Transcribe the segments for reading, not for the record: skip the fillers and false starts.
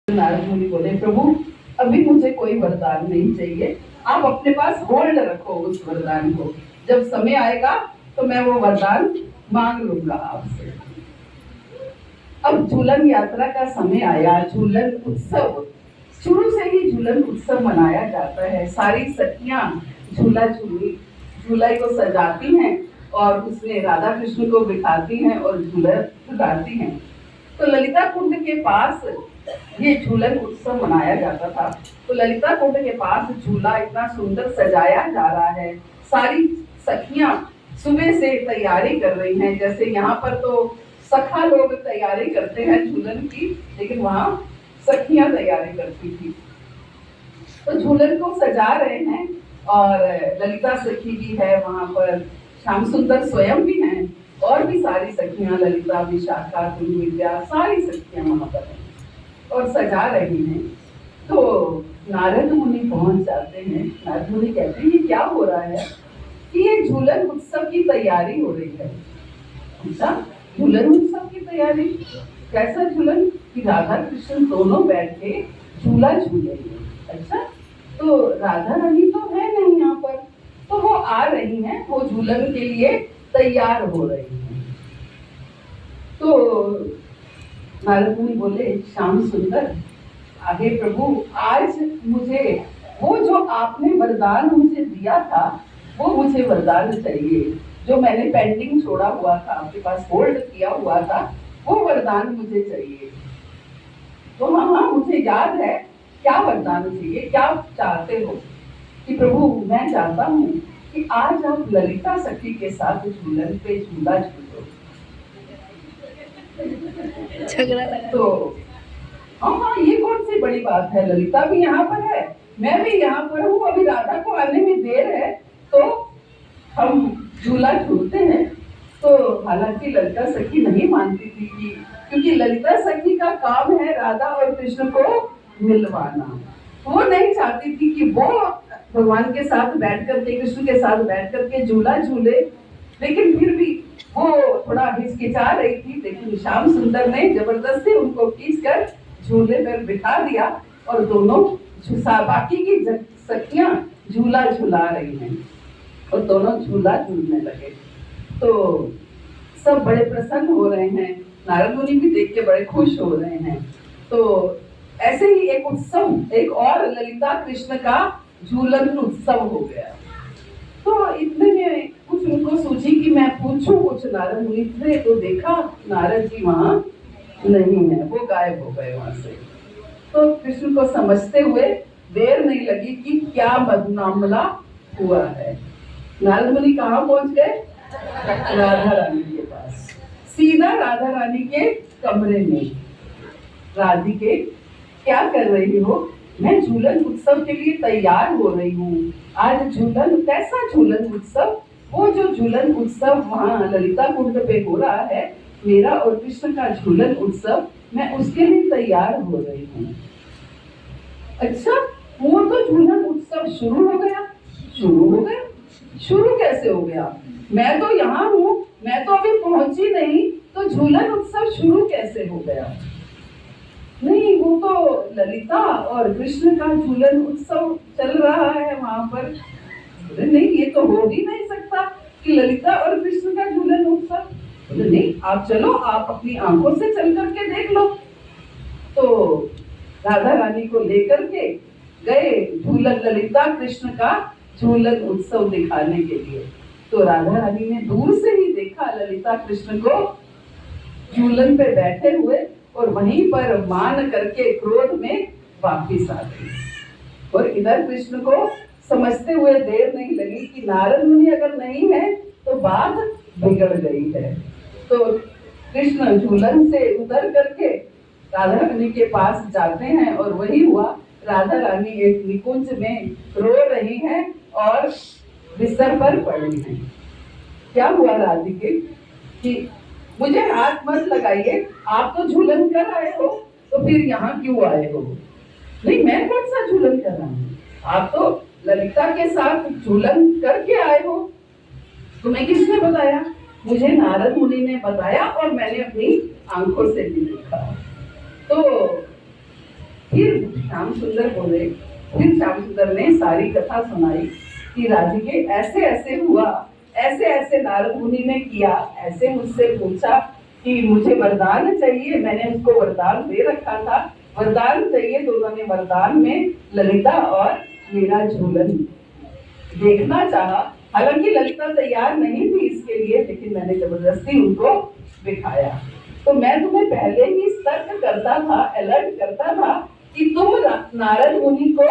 नारद मुनि बोले, प्रभु अभी मुझे कोई वरदान नहीं चाहिए, आप अपने पास होल्ड रखो उस वरदान को, जब समय आएगा तो मैं वो वरदान मांग लूंगा आपसे। अब झूलन यात्रा का समय आया, झूलन उत्सव, शुरू से ही झूलन उत्सव मनाया जाता है। सारी सखियां झूला को सजाती हैं और उसमें राधा कृष्ण को बिठाती हैं और झूला झुलाती हैं। तो ललिता कुंड के पास ये झूलन उत्सव मनाया जाता था। तो ललिता कुंड के पास झूला इतना सुंदर सजाया जा रहा है, सारी सखियां सुबह से तैयारी कर रही हैं। जैसे यहाँ पर तो सखा लोग तैयारी करते हैं झूलन की, लेकिन वहाँ सखियां तैयारी करती थी। तो झूलन को सजा रहे हैं और ललिता सखी भी है वहाँ पर, श्याम सुंदर स्वयं भी हैं और भी सारी सखियां, ललिता, विशाखा, कुंविद्या, सारी सखियां वहाँ पर हैं और सजा रही हैं। तो नारद मुनि पहुंच जाते हैं। नारद मुनि कहते हैं ये क्या हो रहा है कि ये झूलन उत्सव की तैयारी हो रही है। अच्छा, झूलन उत्सव की तैयारी? कैसा झूलन? कि राधा कृष्ण दोनों बैठ के झूला झूलेंगे। अच्छा, तो राधा रानी तो है नहीं यहाँ पर, तो वो आ रही हैं, वो झूलन के लिए तैयार हो रही हैं। तो नारद मुनि बोले, श्याम सुंदर, आगे प्रभु आज मुझे वो जो आपने वरदान मुझे दिया था वो मुझे वरदान चाहिए, जो मैंने पेंडिंग छोड़ा हुआ था, आपके पास होल्ड किया हुआ था, वो वरदान मुझे चाहिए। तो हाँ, मुझे याद है, क्या वरदान चाहिए, क्या चाहते हो? कि प्रभु मैं चाहता हूँ कि आज आप ललिता सखी के साथ झूलन पे झूला झूलो। तो हाँ, ये कौन सी बड़ी बात है, ललिता भी यहाँ पर है, मैं भी यहाँ पर हूँ, अभी राधा को आने में देर है तो हम झूला झूलते हैं। तो हालांकि ललिता सखी नहीं मानती थी कि, क्योंकि ललिता सखी का काम है राधा और कृष्ण को मिलवाना। वो नहीं चाहती थी कि वो भगवान के साथ बैठ करके, कृष्ण के साथ बैठ करके झूला झूले, लेकिन फिर भी वो थोड़ा हिचकिचा रही थी। लेकिन श्याम सुंदर ने जबरदस्ती उनको खींचकर झूले पर बिठा दिया और दोनों बाकी की सखियां झूला झूला रही हैं और दोनों झूला झूलने लगे। तो सब बड़े प्रसन्न हो रहे हैं, नारद मुनि भी देख के बड़े खुश हो रहे हैं। तो ऐसे ही एक उत्सव, एक और ललिता कृष्ण का झूलन उत्सव हो गया। तो इतने में कुछ उनको सूझी कि मैं पूछूं कुछ नारद मुनि से, तो देखा नारद जी वहां नहीं है, वो गायब हो गए वहां से। तो कृष्ण को समझते हुए देर नहीं लगी कि क्या मामला हुआ है। नारद मुनि कहाँ पहुंच गए? राधा रानी के पास, सीधा राधा रानी के कमरे में। राधिके, क्या कर रही हो? मैं झूलन उत्सव के लिए तैयार हो रही हूँ। आज झूलन, कैसा झूलन उत्सव? वो जो झूलन उत्सव वहाँ ललिता कुंड पे हो रहा है, मेरा और कृष्ण का झूलन उत्सव, मैं उसके लिए तैयार हो रही हूँ। अच्छा, वो तो झूलन उत्सव शुरू हो गया। शुरू हो गया? शुरू कैसे हो गया? मैं तो यहाँ हूँ, मैं तो अभी पहुंची नहीं, तो झूलन उत्सव शुरू कैसे हो गया? नहीं, वो तो ललिता और कृष्ण का झूलन उत्सव चल रहा है वहां पर। नहीं, ये तो हो ही नहीं सकता कि ललिता और कृष्ण का झूलन उत्सव। नहीं, आप चलो, आप अपनी आंखों से चल करके देख लो। तो राधा रानी को लेकर के गए झूलन, ललिता कृष्ण का झूलन उत्सव दिखाने के लिए। तो राधा रानी ने दूर से ही देखा ललिता कृष्ण को झूलन पे बैठे हुए और वहीं पर मान करके क्रोध में वापिस आ गई। और इधर कृष्ण को समझते हुए देर नहीं लगी कि नारद मुनि अगर नहीं है तो बात बिगड़ गई है। तो कृष्ण झूलन से उतर करके राधा रानी के पास जाते हैं और वही हुआ, राधा रानी एक निकुंज में रो रही हैं और बिस्तर पर पड़ी हैं। क्या हुआ राधिके कि मुझे हाथ मत लगाइए, आप तो झूलन कर आए हो, तो फिर यहाँ क्यों आए हो? नहीं, मैं कौन सा झूलन कर रहा हूँ, आप तो ललिता के साथ झूलन करके आए हो। तुम्हें किसने बताया? मुझे नारद मुनि ने बताया और मैंने अपनी आंखों से भी देखा। तो फिर श्याम सुंदर बोले, फिर श्याम सुंदर ने सारी कथा सुनाई कि राधिके ऐसे ऐसे हुआ, ऐसे ऐसे नारद मुनि ने किया, ऐसे मुझसे पूछा कि मुझे वरदान चाहिए, मैंने उसको वरदान दे रखा था, वरदान चाहिए, तो उन्होंने वरदान में ललिता और मेरा झूलन देखना चाहा। हालांकि ललिता तैयार नहीं थी इसके लिए, लेकिन मैंने जबरदस्ती उनको दिखाया। तो मैं तुम्हें पहले ही सतर्क करता था, अलर्ट करता था कि तुम नारद मुनि को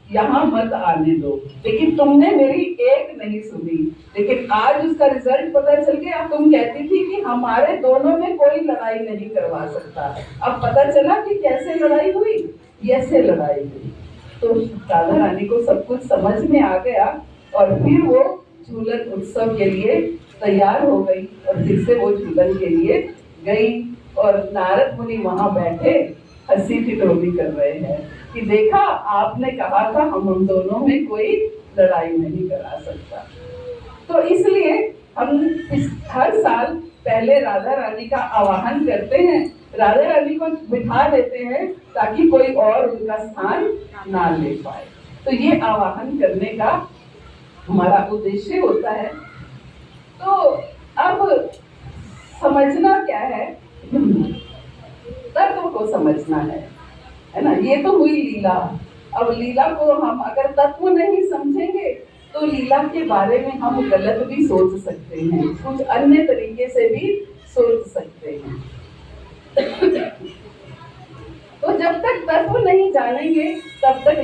यहाँ मत आने दो, लेकिन तुमने मेरी एक नहीं सुनी। लेकिन आज उसका रिजल्ट पता चल गया। तुम कहती थी कि हमारे दोनों में कोई लड़ाई नहीं करवा सकता, अब पता चला कि कैसे लड़ाई हुई, ऐसे लड़ाई हुई। तो राधा रानी को सब कुछ समझ में आ गया और फिर वो झूलन उत्सव के लिए तैयार हो गई और फिर से वो झूलन के लिए गई। और नारद मुनि वहां बैठे हंसी ठिठोली कर रहे हैं कि देखा, आपने कहा था हम दोनों में कोई लड़ाई नहीं करा सकता। तो इसलिए हम हर साल पहले राधा रानी का आवाहन करते हैं, राधा रानी को बिठा देते हैं ताकि कोई और उनका स्थान ना ले पाए। तो ये आवाहन करने का हमारा उद्देश्य होता है। तो अब समझना क्या है, तत्व को समझना है ना। ये तो हुई लीला। अब लीला को हम अगर तत्व नहीं समझेंगे तो लीला के बारे में हम गलत भी सोच सकते हैं, कुछ अन्य तरीके से भी सोच सकते हैं। तो जब तक तत्व नहीं जानेंगे तब तक